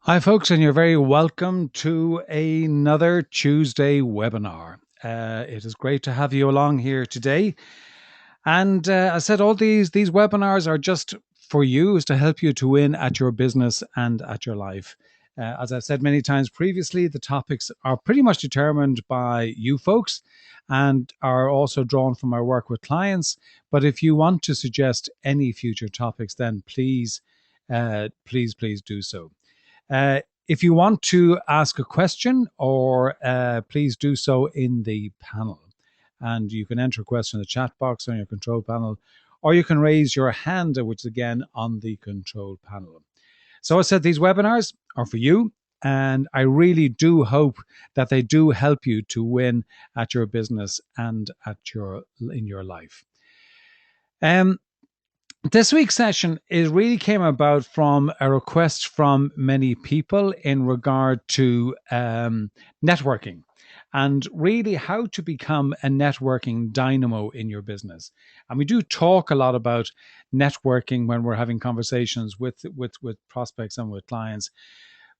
Hi, folks, and you're very welcome to another Tuesday webinar. It is great to have you along here today. And I said all these webinars are just for you, is to help you to win at your business and at your life. As I've said many times previously, the topics are pretty much determined by you folks and are also drawn from our work with clients. But if you want to suggest any future topics, then please do so. If you want to ask a question, or please do so in the panel. And you can enter a question in the chat box on your control panel, or you can raise your hand, which is again on the control panel. So I said these webinars are for you, and I really do hope that they do help you to win at your business and in your life. This week's session really came about from a request from many people in regard to networking and really how to become a networking dynamo in your business. And we do talk a lot about networking when we're having conversations with prospects and with clients.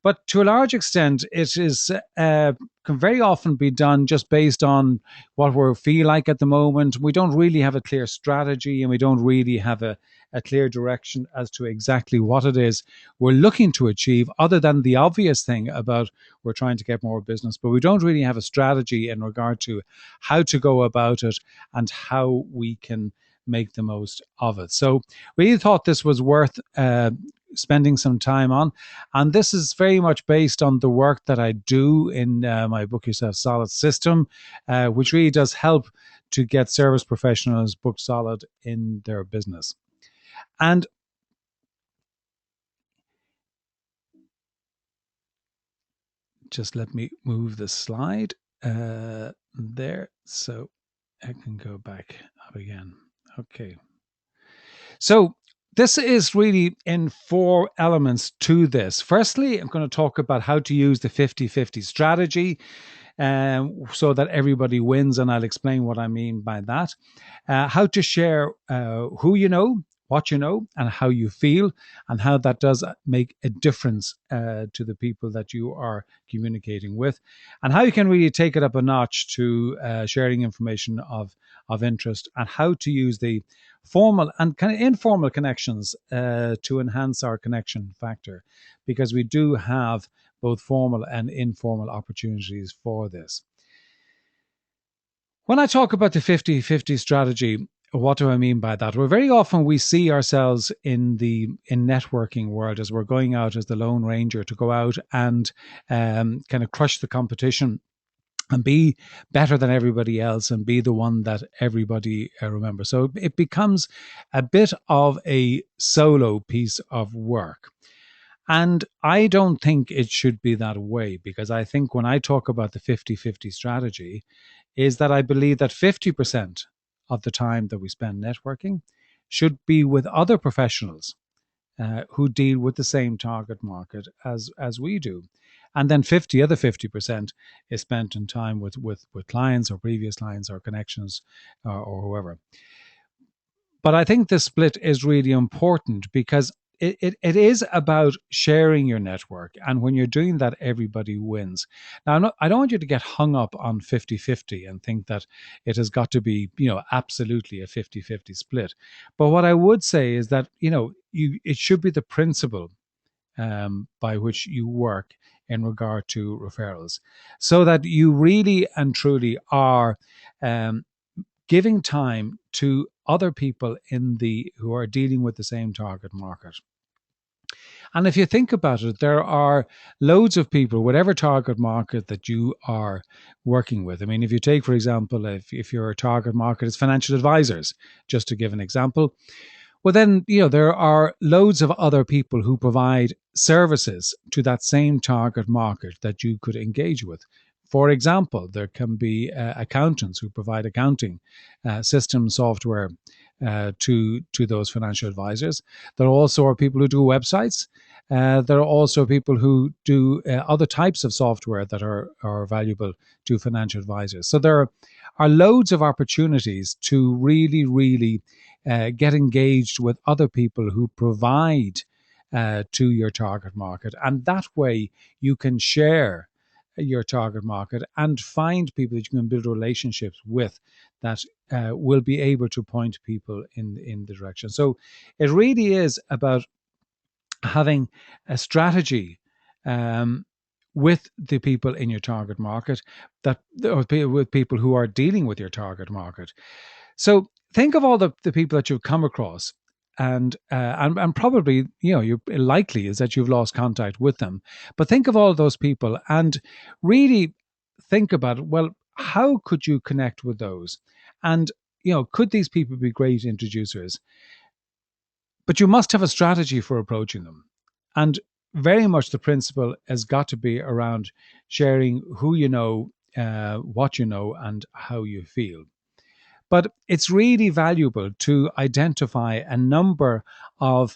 But to a large extent, it is can very often be done just based on what we feel like at the moment. We don't really have a clear strategy, and we don't really have a clear direction as to exactly what it is we're looking to achieve, other than the obvious thing about we're trying to get more business. But we don't really have a strategy in regard to how to go about it and how we can make the most of it. So we thought this was worth spending some time on. And this is very much based on the work that I do in my Book Yourself Solid system, which really does help to get service professionals book solid in their business. And just let me move the slide there so I can go back up again. Okay. So this is really in four elements to this. Firstly, I'm going to talk about how to use the 50-50 strategy so that everybody wins, and I'll explain what I mean by that. How to share who you know, what you know, and how you feel, and how that does make a difference to the people that you are communicating with, and how you can really take it up a notch to sharing information of interest, and how to use the formal and kind of informal connections to enhance our connection factor, because we do have both formal and informal opportunities for this. When I talk about the 50-50 strategy, what do I mean by that? Well, very often we see ourselves in networking world as we're going out as the Lone Ranger to go out and kind of crush the competition and be better than everybody else and be the one that everybody remembers. So it becomes a bit of a solo piece of work. And I don't think it should be that way, because I think when I talk about the 50-50 strategy is that I believe that 50% of the time that we spend networking should be with other professionals who deal with the same target market as we do. And then 50% is spent in time with clients or previous clients or connections or whoever. But I think this split is really important because it is about sharing your network. And when you're doing that, everybody wins. Now, I don't want you to get hung up on 50-50 and think that it has got to be, absolutely a 50-50 split. But what I would say is that, it should be the principle by which you work in regard to referrals, so that you really and truly are giving time to other people who are dealing with the same target market. And if you think about it, there are loads of people, whatever target market that you are working with. I mean, if you take, for example, if your target market is financial advisors, just to give an example, well, then, there are loads of other people who provide services to that same target market that you could engage with. For example, there can be accountants who provide accounting system software to those financial advisors. There also are people who do websites. There are also people who do other types of software that are valuable to financial advisors. So there are loads of opportunities to really, really get engaged with other people who provide to your target market. And that way you can share your target market and find people that you can build relationships with that will be able to point people in the direction. So it really is about having a strategy um, with the people in your target market, that or with people who are dealing with your target market. So think of all the people that you've come across, and probably, you likely is that you've lost contact with them. But think of all those people and really think about, well, how could you connect with those? And could these people be great introducers? But you must have a strategy for approaching them. And very much the principle has got to be around sharing who you know, what you know, and how you feel. But it's really valuable to identify a number of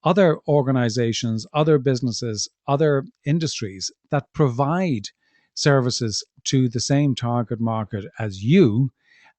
other organizations, other businesses, other industries that provide services to the same target market as you,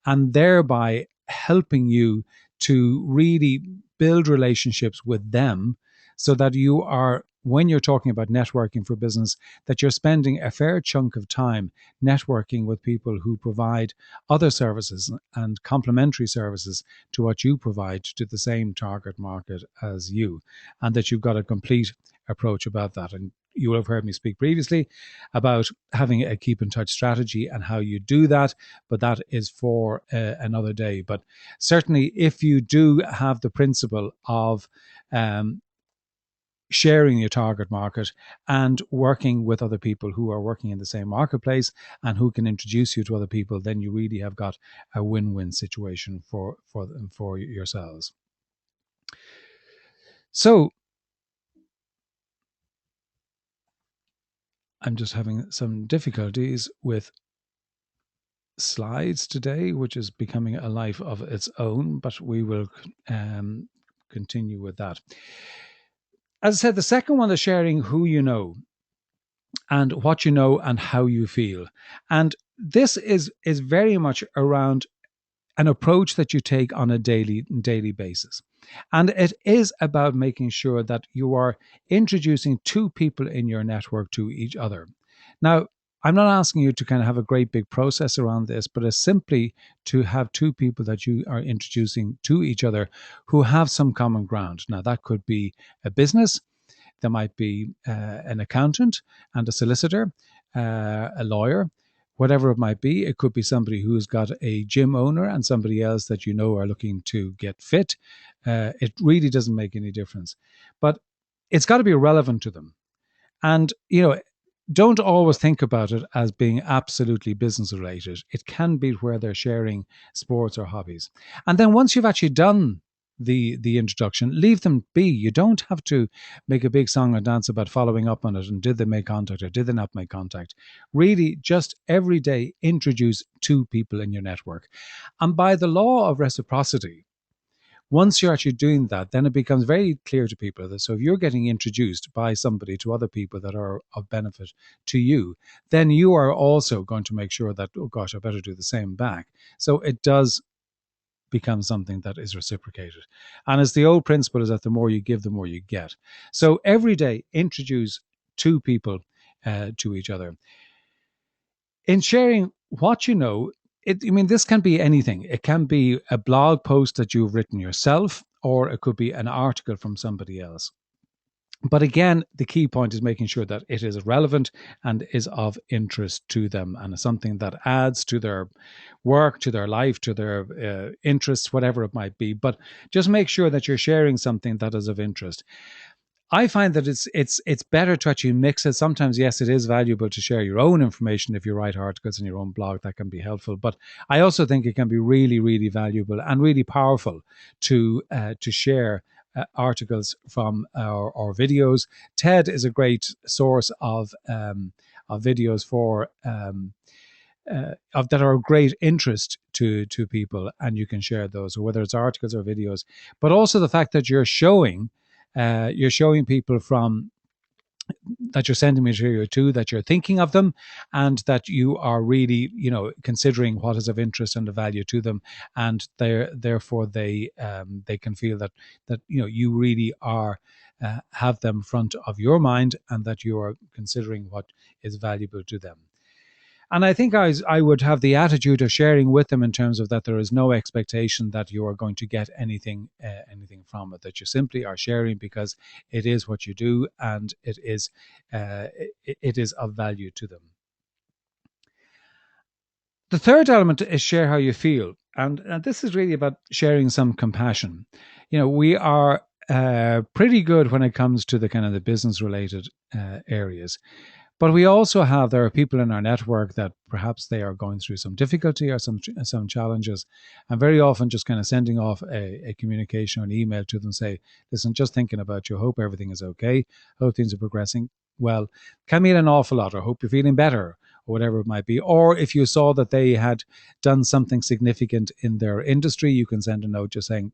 and thereby helping you to really build relationships with them, so that you are, when you're talking about networking for business, that you're spending a fair chunk of time networking with people who provide other services and complementary services to what you provide to the same target market as you, and that you've got a complete approach about that. And you will have heard me speak previously about having a keep in touch strategy and how you do that, but that is for another day. But certainly, if you do have the principle of sharing your target market and working with other people who are working in the same marketplace and who can introduce you to other people, then you really have got a win-win situation for yourselves. So I'm just having some difficulties with slides today, which is becoming a life of its own, but we will continue with that. As I said, the second one is sharing who you know and what you know and how you feel. And this is very much around an approach that you take on a daily basis. And it is about making sure that you are introducing two people in your network to each other. Now, I'm not asking you to kind of have a great big process around this, but it's simply to have two people that you are introducing to each other who have some common ground. Now, that could be a business, there might be an accountant and a solicitor, a lawyer, whatever it might be. It could be somebody who's got a gym owner and somebody else that you know are looking to get fit. It really doesn't make any difference. But it's got to be relevant to them. And, don't always think about it as being absolutely business related. It can be where they're sharing sports or hobbies. And then once you've actually done the introduction, leave them be. You don't have to make a big song and dance about following up on it and did they make contact or did they not make contact. Really, just every day introduce two people in your network. And by the law of reciprocity, once you're actually doing that, then it becomes very clear to people that, so if you're getting introduced by somebody to other people that are of benefit to you, then you are also going to make sure that, oh gosh, I better do the same back. So it does become something that is reciprocated. And as the old principle is that the more you give, the more you get. So every day, introduce two people to each other. In sharing what you know, this can be anything. It can be a blog post that you've written yourself, or it could be an article from somebody else. But again, the key point is making sure that it is relevant and is of interest to them and is something that adds to their work, to their life, to their interests, whatever it might be. But just make sure that you're sharing something that is of interest. I find that it's better to actually mix it. Sometimes, yes, it is valuable to share your own information if you write articles in your own blog. That can be helpful. But I also think it can be really, really valuable and really powerful to share articles from our videos. TED is a great source of videos for that are of great interest to people, and you can share those, whether it's articles or videos. But also the fact that you're showing people from that you're sending material to, that you're thinking of them, and that you are really, considering what is of interest and of value to them, and therefore they can feel that you really are have them front of your mind and that you are considering what is valuable to them. And I think I would have the attitude of sharing with them in terms of that there is no expectation that you are going to get anything from it. That you simply are sharing because it is what you do and it is of value to them. The third element is share how you feel, and this is really about sharing some compassion. We are pretty good when it comes to the kind of the business related areas. But we also there are people in our network that perhaps they are going through some difficulty or some challenges. And very often just kind of sending off a communication or an email to them, say, listen, just thinking about you, hope everything is okay, hope things are progressing well, can mean an awful lot, or hope you're feeling better, or whatever it might be. Or if you saw that they had done something significant in their industry, you can send a note just saying,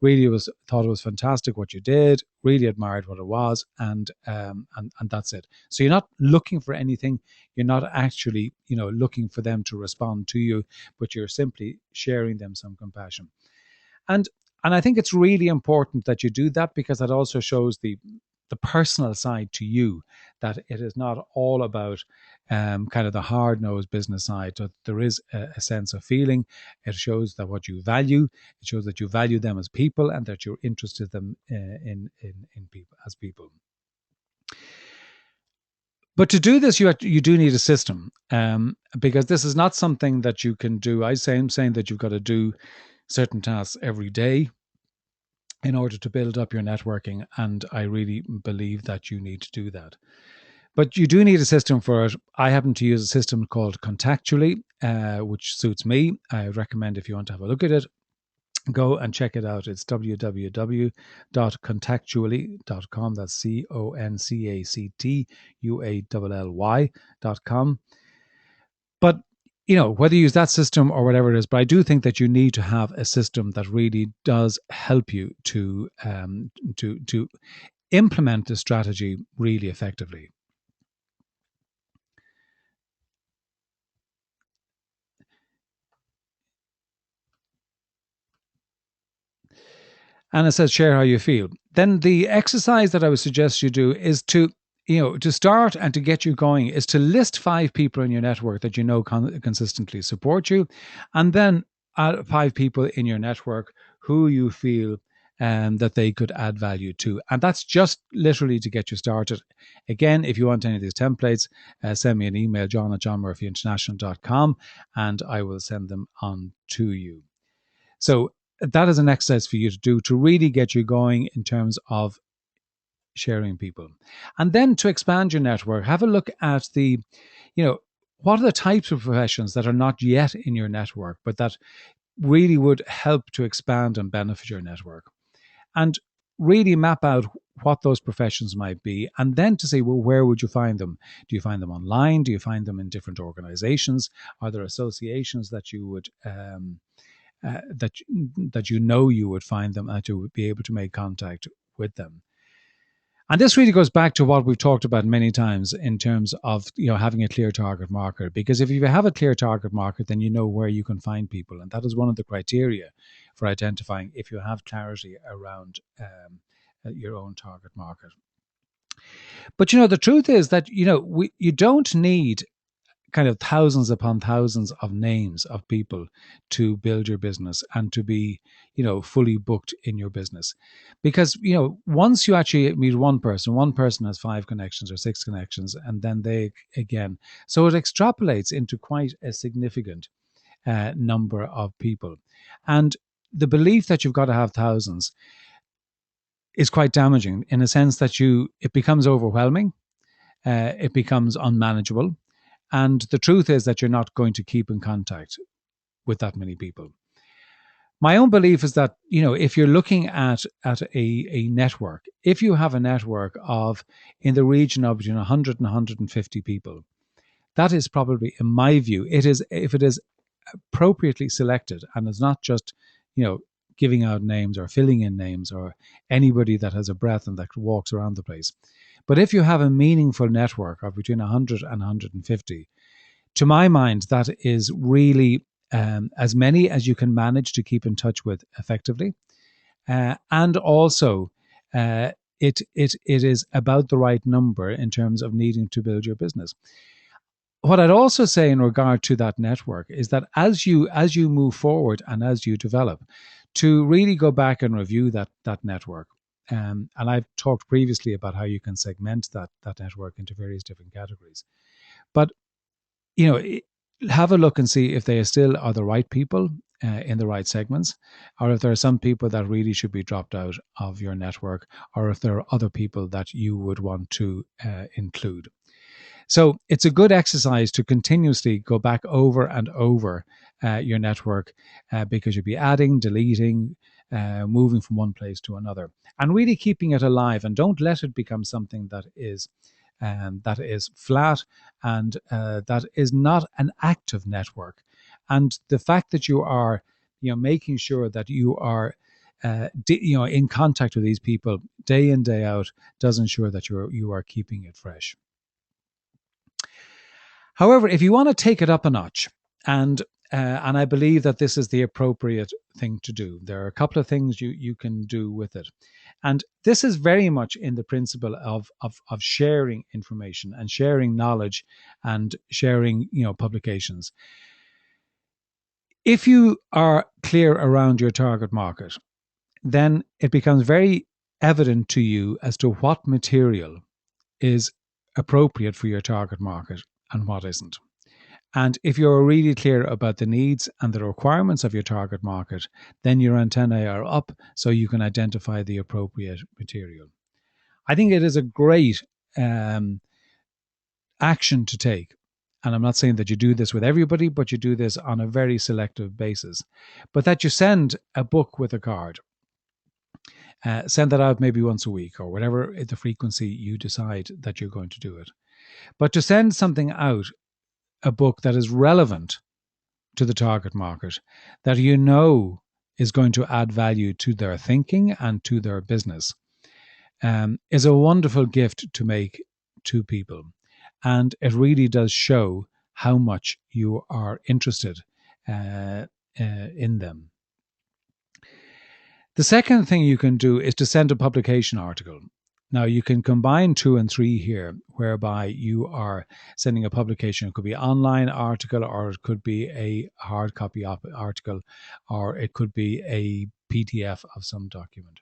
really thought it was fantastic what you did, really admired what it was, and that's it. So you're not looking for anything, you're not actually looking for them to respond to you, but you're simply sharing them some compassion. And I think it's really important that you do that, because that also shows the personal side to you, that it is not all about kind of the hard-nosed business side. That there is a sense of feeling. It shows that what you value. It shows that you value them as people, and that you're interested in them in people as people. But to do this, you do need a system, because this is not something that you can do. I'm saying that you've got to do certain tasks every day in order to build up your networking, and I really believe that you need to do that. But you do need a system for it. I happen to use a system called Contextually, which suits me. I recommend, if you want to have a look at it, go and check it out. It's www.contextually.com. That's CONCACTUALLY.com. But whether you use that system or whatever it is, but I do think that you need to have a system that really does help you to implement the strategy really effectively. And it says share how you feel. Then the exercise that I would suggest you do is to start and to get you going, is to list 5 people in your network that consistently support you, and then 5 people in your network who you feel that they could add value to. And that's just literally to get you started. Again, if you want any of these templates, send me an email, john@johnmurphyinternational.com, and I will send them on to you. So that is an exercise for you to do to really get you going in terms of sharing people. And then to expand your network, have a look at what are the types of professions that are not yet in your network, but that really would help to expand and benefit your network. And really map out what those professions might be, and then to say, well, where would you find them? Do you find them online? Do you find them in different organizations? Are there associations that you would that you would find them, and you would be able to make contact with them? And this really goes back to what we've talked about many times in terms of having a clear target market. Because if you have a clear target market, then you know where you can find people, and that is one of the criteria for identifying if you have clarity around your own target market. But the truth is that you don't need kind of thousands upon thousands of names of people to build your business and to be, fully booked in your business. Because, once you actually meet one person has 5 connections or 6 connections, and then they again. So it extrapolates into quite a significant number of people. And the belief that you've got to have thousands is quite damaging, in a sense that it becomes overwhelming. It becomes unmanageable. And the truth is that you're not going to keep in contact with that many people. My own belief is that, if you're looking at a network, if you have a network of in the region of between 100 and 150 people, that is probably, in my view, if it is appropriately selected and is not just, giving out names or filling in names or anybody that has a breath and that walks around the place. But if you have a meaningful network of between 100 and 150, to my mind, that is really as many as you can manage to keep in touch with effectively. And also, it is about the right number in terms of needing to build your business. What I'd also say in regard to that network is that as you move forward and as you develop, to really go back and review that network. And I've talked previously about how you can segment that network into various different categories. But have a look and see if they still are the right people in the right segments, or if there are some people that really should be dropped out of your network, or if there are other people that you would want to include. So it's a good exercise to continuously go back over and over your network, because you'll be adding, deleting, moving from one place to another, and really keeping it alive. And don't let it become something that is flat, and that is not an active network. And the fact that you are, making sure that you are, in contact with these people day in, day out, does ensure that you are keeping it fresh. However, if you want to take it up a notch, and I believe that this is the appropriate thing to do, there are a couple of things you can do with it. And this is very much in the principle of sharing information and sharing knowledge and sharing, publications. If you are clear around your target market, then it becomes very evident to you as to what material is appropriate for your target market and what isn't. And if you're really clear about the needs and the requirements of your target market, then your antennae are up so you can identify the appropriate material. I think it is a great action to take. And I'm not saying that you do this with everybody, but you do this on a very selective basis. But that you send a book with a card. Send that out maybe once a week, or whatever the frequency you decide that you're going to do it. But to send something out, a book that is relevant to the target market, that is going to add value to their thinking and to their business, is a wonderful gift to make to people. And it really does show how much you are interested in them. The second thing you can do is to send a publication article. Now, you can combine 2 and 3 here, whereby you are sending a publication. It could be an online article, or it could be a hard copy article, or it could be a PDF of some document.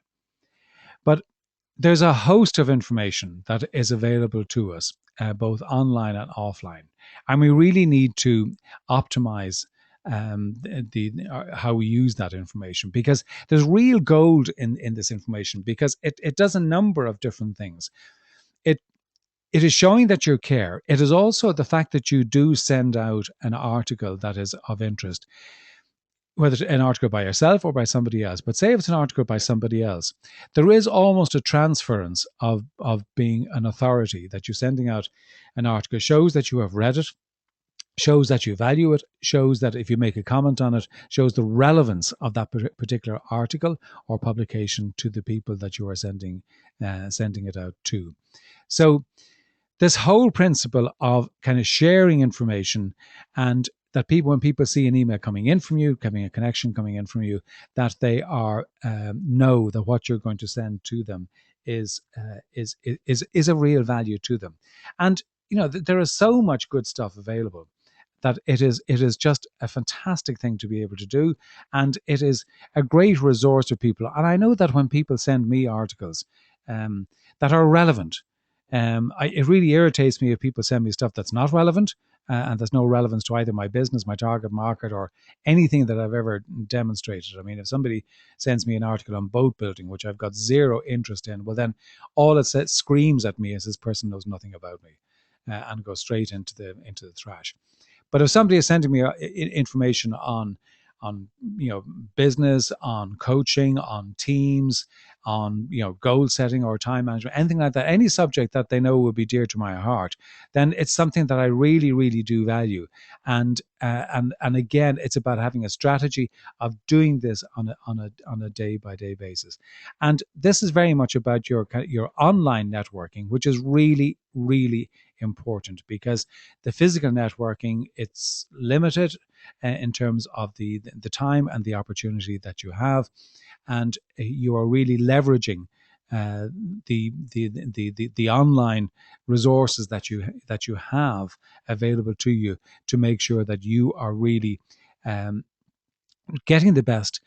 But there's a host of information that is available to us, both online and offline. And we really need to optimize how we use that information, because there's real gold in this information, because it does a number of different things. It is showing that you care. It is also the fact that you do send out an article that is of interest, whether it's an article by yourself or by somebody else. But say if it's an article by somebody else, there is almost a transference of being an authority. That you're sending out an article shows that you have read it, shows that you value it, shows that if you make a comment on it, shows the relevance of that particular article or publication to the people that you are sending it out to. So this whole principle of kind of sharing information, and that when people see an email coming in from you, having a connection coming in from you, that they are know that what you're going to send to them is a real value to them. And there is so much good stuff available that it is just a fantastic thing to be able to do, and it is a great resource to people. And I know that when people send me articles that are relevant, it really irritates me if people send me stuff that's not relevant, and there's no relevance to either my business, my target market, or anything that I've ever demonstrated. I mean, if somebody sends me an article on boat building, which I've got zero interest in, well, then all it screams at me is this person knows nothing about me, and goes straight into the trash. But if somebody is sending me information on business, on coaching, on teams, on goal setting or time management, anything like that, any subject that they know will be dear to my heart, then it's something that I really, really do value. And again, it's about having a strategy of doing this on a day by day basis. And this is very much about your online networking, which is really, really important, because the physical networking, it's limited in terms of the time and the opportunity that you have, and you are really leveraging uh, the online resources that you have available to you to make sure that you are really um, getting the best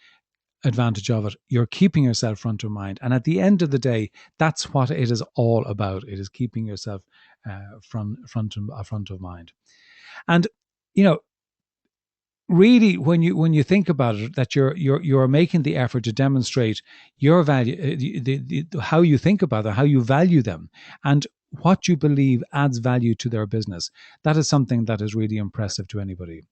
advantage of it. You're keeping yourself front of mind, and at the end of the day, that's what it is all about. It is keeping yourself front of mind. And you know, really, when you think about it, that you're making the effort to demonstrate your value, how you think about it, how you value them, and what you believe adds value to their business. That is something that is really impressive to anybody.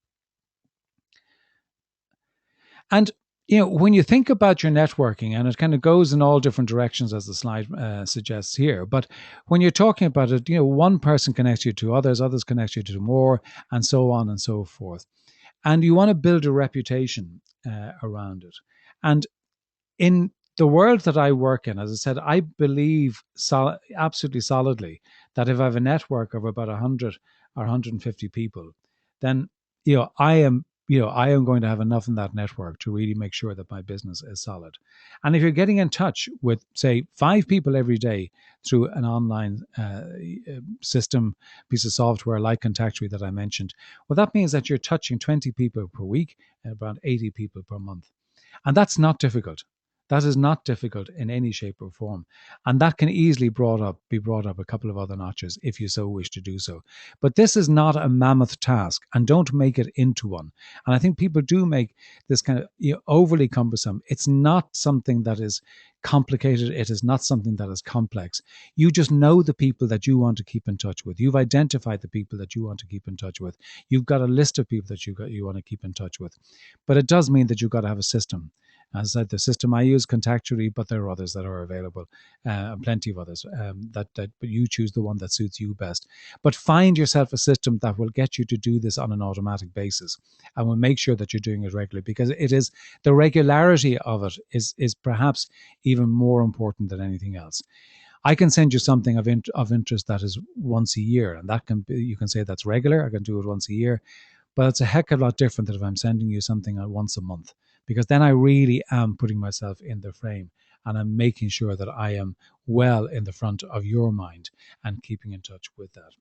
And when you think about your networking, and it kind of goes in all different directions as the slide suggests here, but when you're talking about it, one person connects you to others, others connect you to more, and so on and so forth. And you want to build a reputation around it. And in the world that I work in, as I said, I believe absolutely solidly that if I have a network of about 100 or 150 people, then I am going to have enough in that network to really make sure that my business is solid. And if you're getting in touch with, say, 5 people every day through an online system, piece of software like Contextual that I mentioned, well, that means that you're touching 20 people per week and about 80 people per month. And that's not difficult. That is not difficult in any shape or form. And that can easily be brought up a couple of other notches if you so wish to do so. But this is not a mammoth task, and don't make it into one. And I think people do make this kind of overly cumbersome. It's not something that is complicated. It is not something that is complex. You just know the people that you want to keep in touch with. You've identified the people that you want to keep in touch with. You've got a list of people that you want to keep in touch with. But it does mean that you've got to have a system. As I said, the system I use, Contextually, but there are others that are available, plenty of others. But you choose the one that suits you best. But find yourself a system that will get you to do this on an automatic basis, and will make sure that you're doing it regularly, because it is the regularity of it is perhaps even more important than anything else. I can send you something of interest that is once a year, and you can say that's regular. I can do it once a year, but it's a heck of a lot different than if I'm sending you something once a month, because then I really am putting myself in the frame, and I'm making sure that I am well in the front of your mind and keeping in touch with that.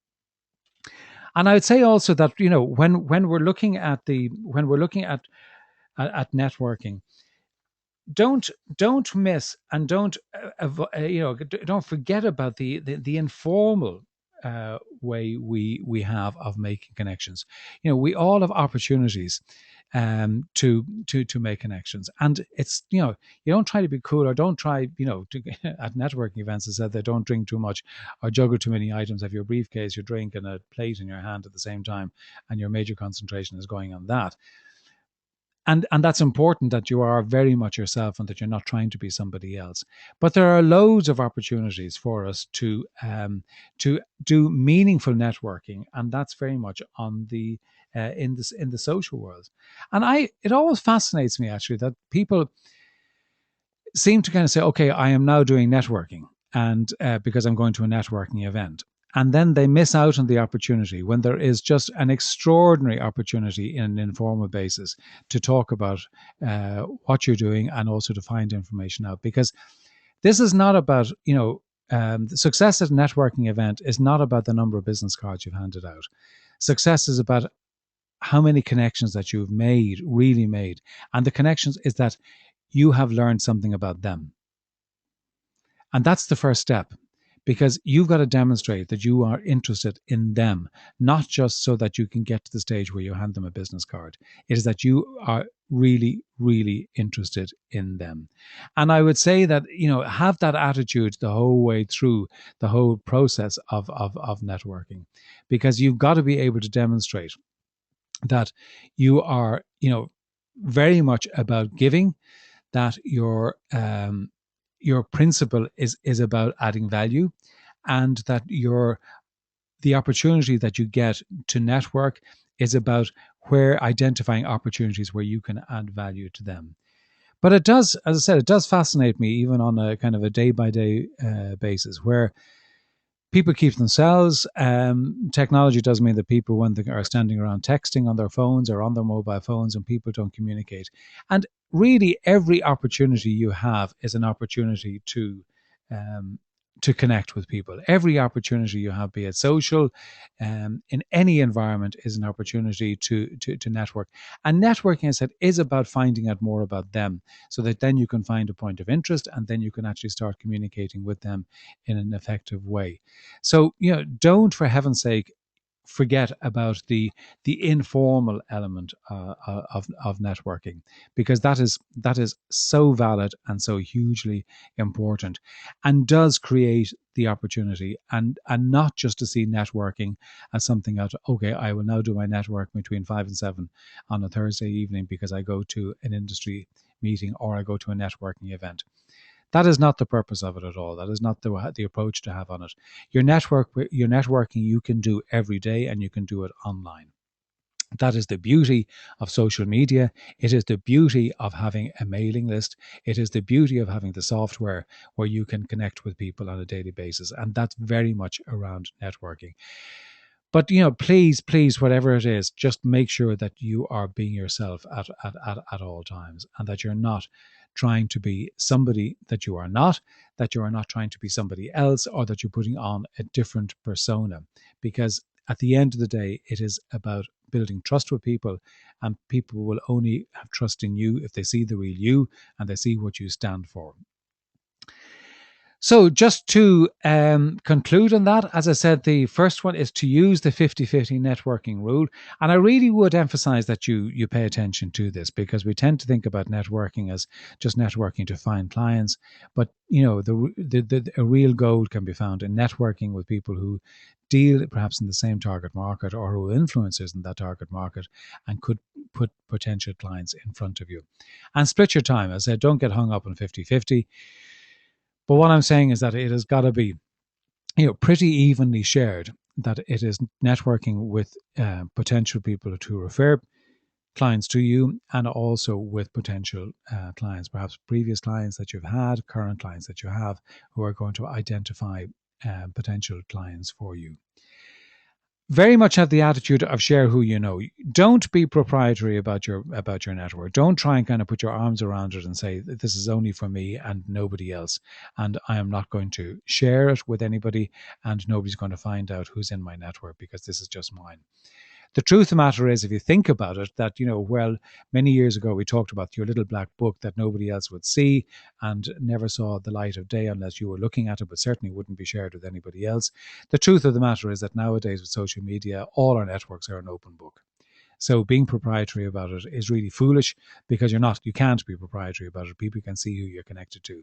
And I would say also that when we're looking at at networking, don't miss and don't forget about the informal way we have of making connections. We all have opportunities to make connections, and it's you don't try to be cool, or don't try at networking events, as I said, they don't drink too much or juggle too many items. Have your briefcase, your drink, and a plate in your hand at the same time, and your major concentration is going on that. And that's important, that you are very much yourself and that you're not trying to be somebody else. But there are loads of opportunities for us to do meaningful networking, and that's very much on the in the social world. And it always fascinates me, actually, that people seem to kind of say, okay, I am now doing networking, and because I'm going to a networking event. And then they miss out on the opportunity when there is just an extraordinary opportunity in an informal basis to talk about what you're doing, and also to find information out. Because this is not about, the success at a networking event is not about the number of business cards you've handed out. Success is about how many connections that you've really made. And the connections is that you have learned something about them. And that's the first step, because you've got to demonstrate that you are interested in them, not just so that you can get to the stage where you hand them a business card. It is that you are really, really interested in them. And I would say that, have that attitude the whole way through the whole process of networking, because you've got to be able to demonstrate that you are, very much about giving, that your principle is about adding value, and that the opportunity that you get to network is about identifying opportunities where you can add value to them. But it does, as I said, it does fascinate me, even on a kind of a day-by-day basis, where people keep themselves. Technology does mean that people, when they are standing around texting on their phones or on their mobile phones, and people don't communicate. And really, every opportunity you have is an opportunity to um, to connect with people. Every opportunity you have, be it social, in any environment, is an opportunity to network. And networking, as I said, is about finding out more about them, so that then you can find a point of interest, and then you can actually start communicating with them in an effective way. So, don't, for heaven's sake, forget about the informal element of networking, because that is so valid and so hugely important, and does create the opportunity, and not just to see networking as something that, okay, I will now do my network between 5 and 7 on a Thursday evening because I go to an industry meeting or I go to a networking event. That is not the purpose of it at all. That is not the approach to have on it. Your networking, you can do every day, and you can do it online. That is the beauty of social media. It is the beauty of having a mailing list. It is the beauty of having the software where you can connect with people on a daily basis. And that's very much around networking. But please, whatever it is, just make sure that you are being yourself at all times, and that you're not trying to be somebody that you are not, that you are not trying to be somebody else, or that you're putting on a different persona. Because at the end of the day, it is about building trust with people, and people will only have trust in you if they see the real you and they see what you stand for. So just to conclude on that, as I said, the first one is to use the 50-50 networking rule. And I really would emphasize that you pay attention to this, because we tend to think about networking as just networking to find clients. But, a real gold can be found in networking with people who deal perhaps in the same target market, or who are influencers in that target market, and could put potential clients in front of you. And split your time. As I said, don't get hung up on 50-50. But what I'm saying is that it has got to be, pretty evenly shared. That it is networking with potential people to refer clients to you, and also with potential clients, perhaps previous clients that you've had, current clients that you have, who are going to identify potential clients for you. Very much have the attitude of share who you know. Don't be proprietary about your network. Don't try and kind of put your arms around it and say this is only for me and nobody else, and I am not going to share it with anybody, and nobody's going to find out who's in my network because this is just mine. The truth of the matter is, if you think about it, that, well, many years ago we talked about your little black book that nobody else would see and never saw the light of day unless you were looking at it, but certainly wouldn't be shared with anybody else. The truth of the matter is that nowadays with social media, all our networks are an open book. So being proprietary about it is really foolish, because you can't be proprietary about it. People can see who you're connected to.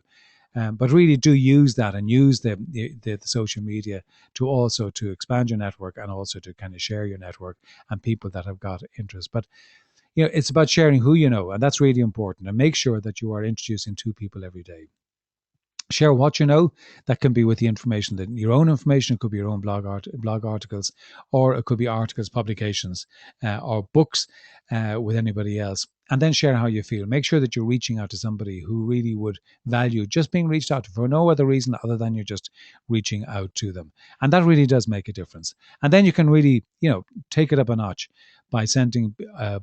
But really do use that, and use the social media to expand your network, and also to kind of share your network and people that have got interest. But it's about sharing who you know, and that's really important. And make sure that you are introducing 2 people every day. Share what you know. That can be with the information, that your own information. It could be your own blog articles, or it could be articles, publications, or books with anybody else. And then share how you feel. Make sure that you're reaching out to somebody who really would value just being reached out to, for no other reason other than you're just reaching out to them. And that really does make a difference. And then you can really, take it up a notch by sending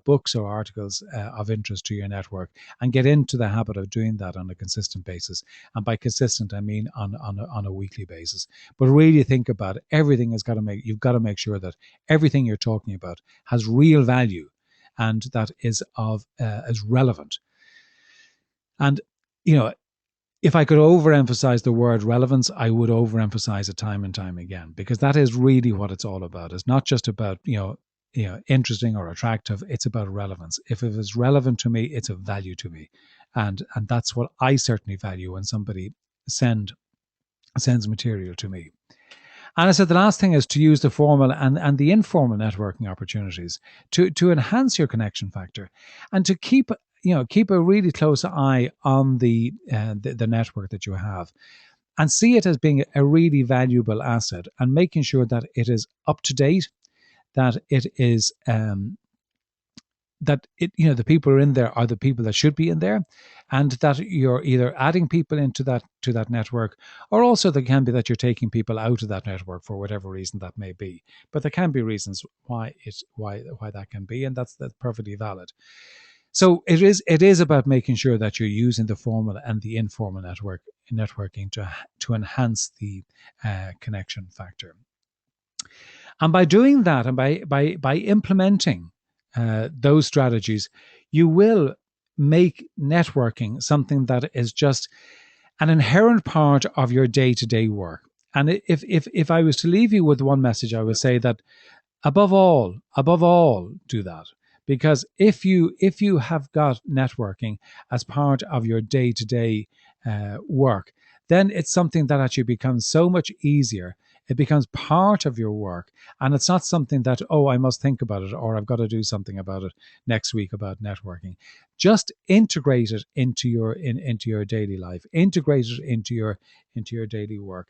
books or articles of interest to your network, and get into the habit of doing that on a consistent basis. And by consistent, I mean on a weekly basis. But really think about it. You've got to make sure that everything you're talking about has real value, and that is relevant. And, if I could overemphasize the word relevance, I would overemphasize it time and time again, because that is really what it's all about. It's not just about, interesting or attractive. It's about relevance. If it is relevant to me, it's of value to me. And that's what I certainly value when somebody sends material to me. And I said the last thing is to use the formal and the informal networking opportunities to enhance your connection factor, and to keep a really close eye on the network that you have, and see it as being a really valuable asset, and making sure that it is up to date, that it is the people who are in there are the people that should be in there, and that you're either adding people into that network, or also there can be that you're taking people out of that network for whatever reason that may be. But there can be reasons why that can be, and that's perfectly valid. So it is about making sure that you're using the formal and the informal networking to enhance the connection factor. And by doing that, and by implementing those strategies, you will make networking something that is just an inherent part of your day-to-day work. And if I was to leave you with one message, I would say that above all, do that. Because if you have got networking as part of your day-to-day work, then it's something that actually becomes so much easier. It becomes part of your work, and it's not something that, oh, I must think about it, or I've got to do something about it next week about networking. Just integrate it into your daily life. Integrate it into your daily work,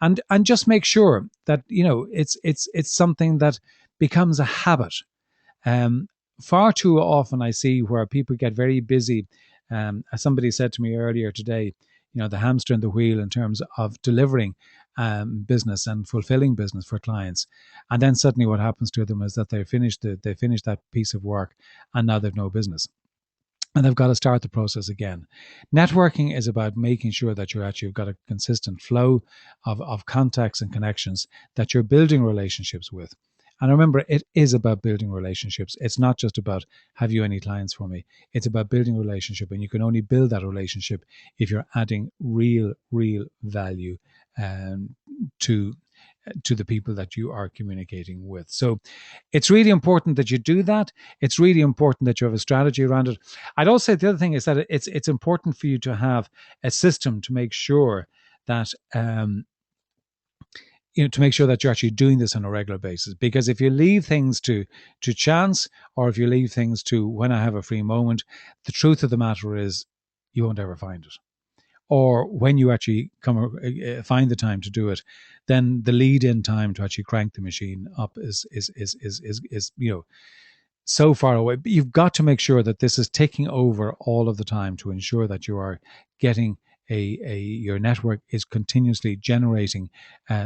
and just make sure that it's something that becomes a habit. Um, Far too often I see where people get very busy. As somebody said to me earlier today, the hamster in the wheel in terms of delivering business and fulfilling business for clients, and then suddenly what happens to them is that they finish that piece of work, and now they've no business. And they've got to start the process again. Networking is about making sure that you've got a consistent flow of contacts and connections that you're building relationships with. And remember, it is about building relationships. It's not just about, have you any clients for me? It's about building a relationship, and you can only build that relationship if you're adding real value to the people that you are communicating with. So it's really important that you do that. It's really important that you have a strategy around it. I'd also say the other thing is that it's important for you to have a system to make sure that to make sure that you're actually doing this on a regular basis. Because if you leave things to chance, or if you leave things to when I have a free moment, the truth of the matter is you won't ever find it. Or when you actually find the time to do it, then the lead-in time to actually crank the machine up is so far away. But you've got to make sure that this is taking over all of the time to ensure that you are getting your network is continuously generating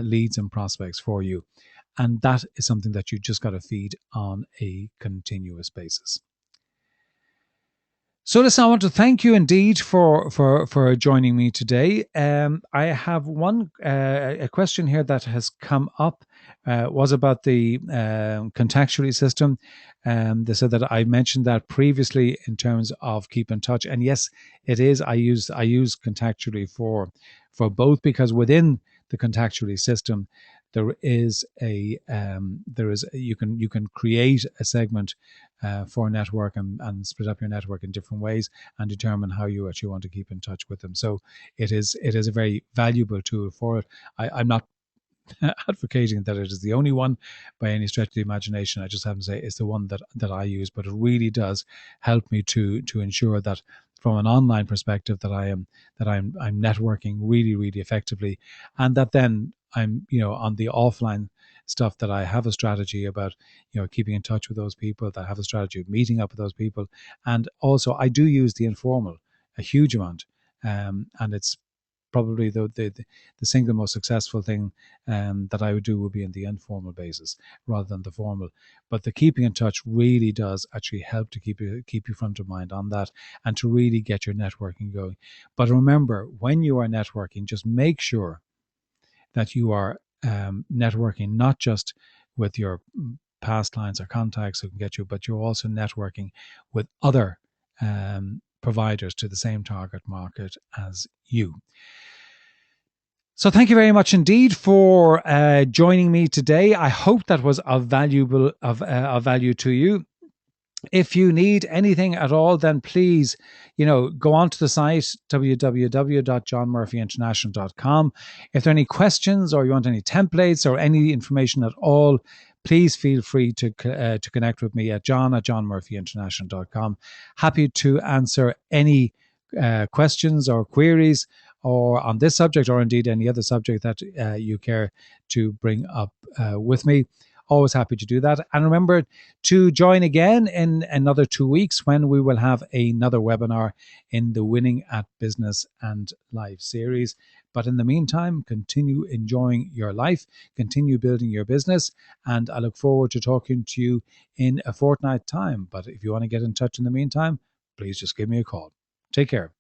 leads and prospects for you, and that is something that you just got to feed on a continuous basis. So listen, I want to thank you indeed for joining me today. I have a question here that has come up, was about the contextually system. They said that I mentioned that previously in terms of keep in touch, and yes, it is. I use contextually for both, because within the contextually system, you can create a segment for a network and split up your network in different ways and determine how you actually want to keep in touch with them. So it is a very valuable tool for it. I'm not advocating that it is the only one by any stretch of the imagination. I just have to say it's the one that I use, but it really does help me to ensure that from an online perspective that I'm networking really effectively, and that then I'm on the offline stuff that I have a strategy about keeping in touch with those people, that I have a strategy of meeting up with those people. And also I do use the informal a huge amount, and it's probably the single most successful thing that I would do would be in the informal basis rather than the formal. But the keeping in touch really does actually help to keep you front of mind on that, and to really get your networking going. But remember, when you are networking, just make sure that you are networking not just with your past clients or contacts who can get you, but you're also networking with other providers to the same target market as you. So thank you very much indeed for joining me today. I hope that was of value to you. If you need anything at all, then please, go onto the site, www.johnmurphyinternational.com. If there are any questions, or you want any templates or any information at all, please feel free to connect with me at john@johnmurphyinternational.com. Happy to answer any questions or queries, or on this subject, or indeed any other subject that you care to bring up with me. always happy to do that. And remember to join again in another 2 weeks when we will have another webinar in the Winning at Business and Life series. But in the meantime, continue enjoying your life, continue building your business, and I look forward to talking to you in a fortnight time. But if you want to get in touch in the meantime, please just give me a call. Take care.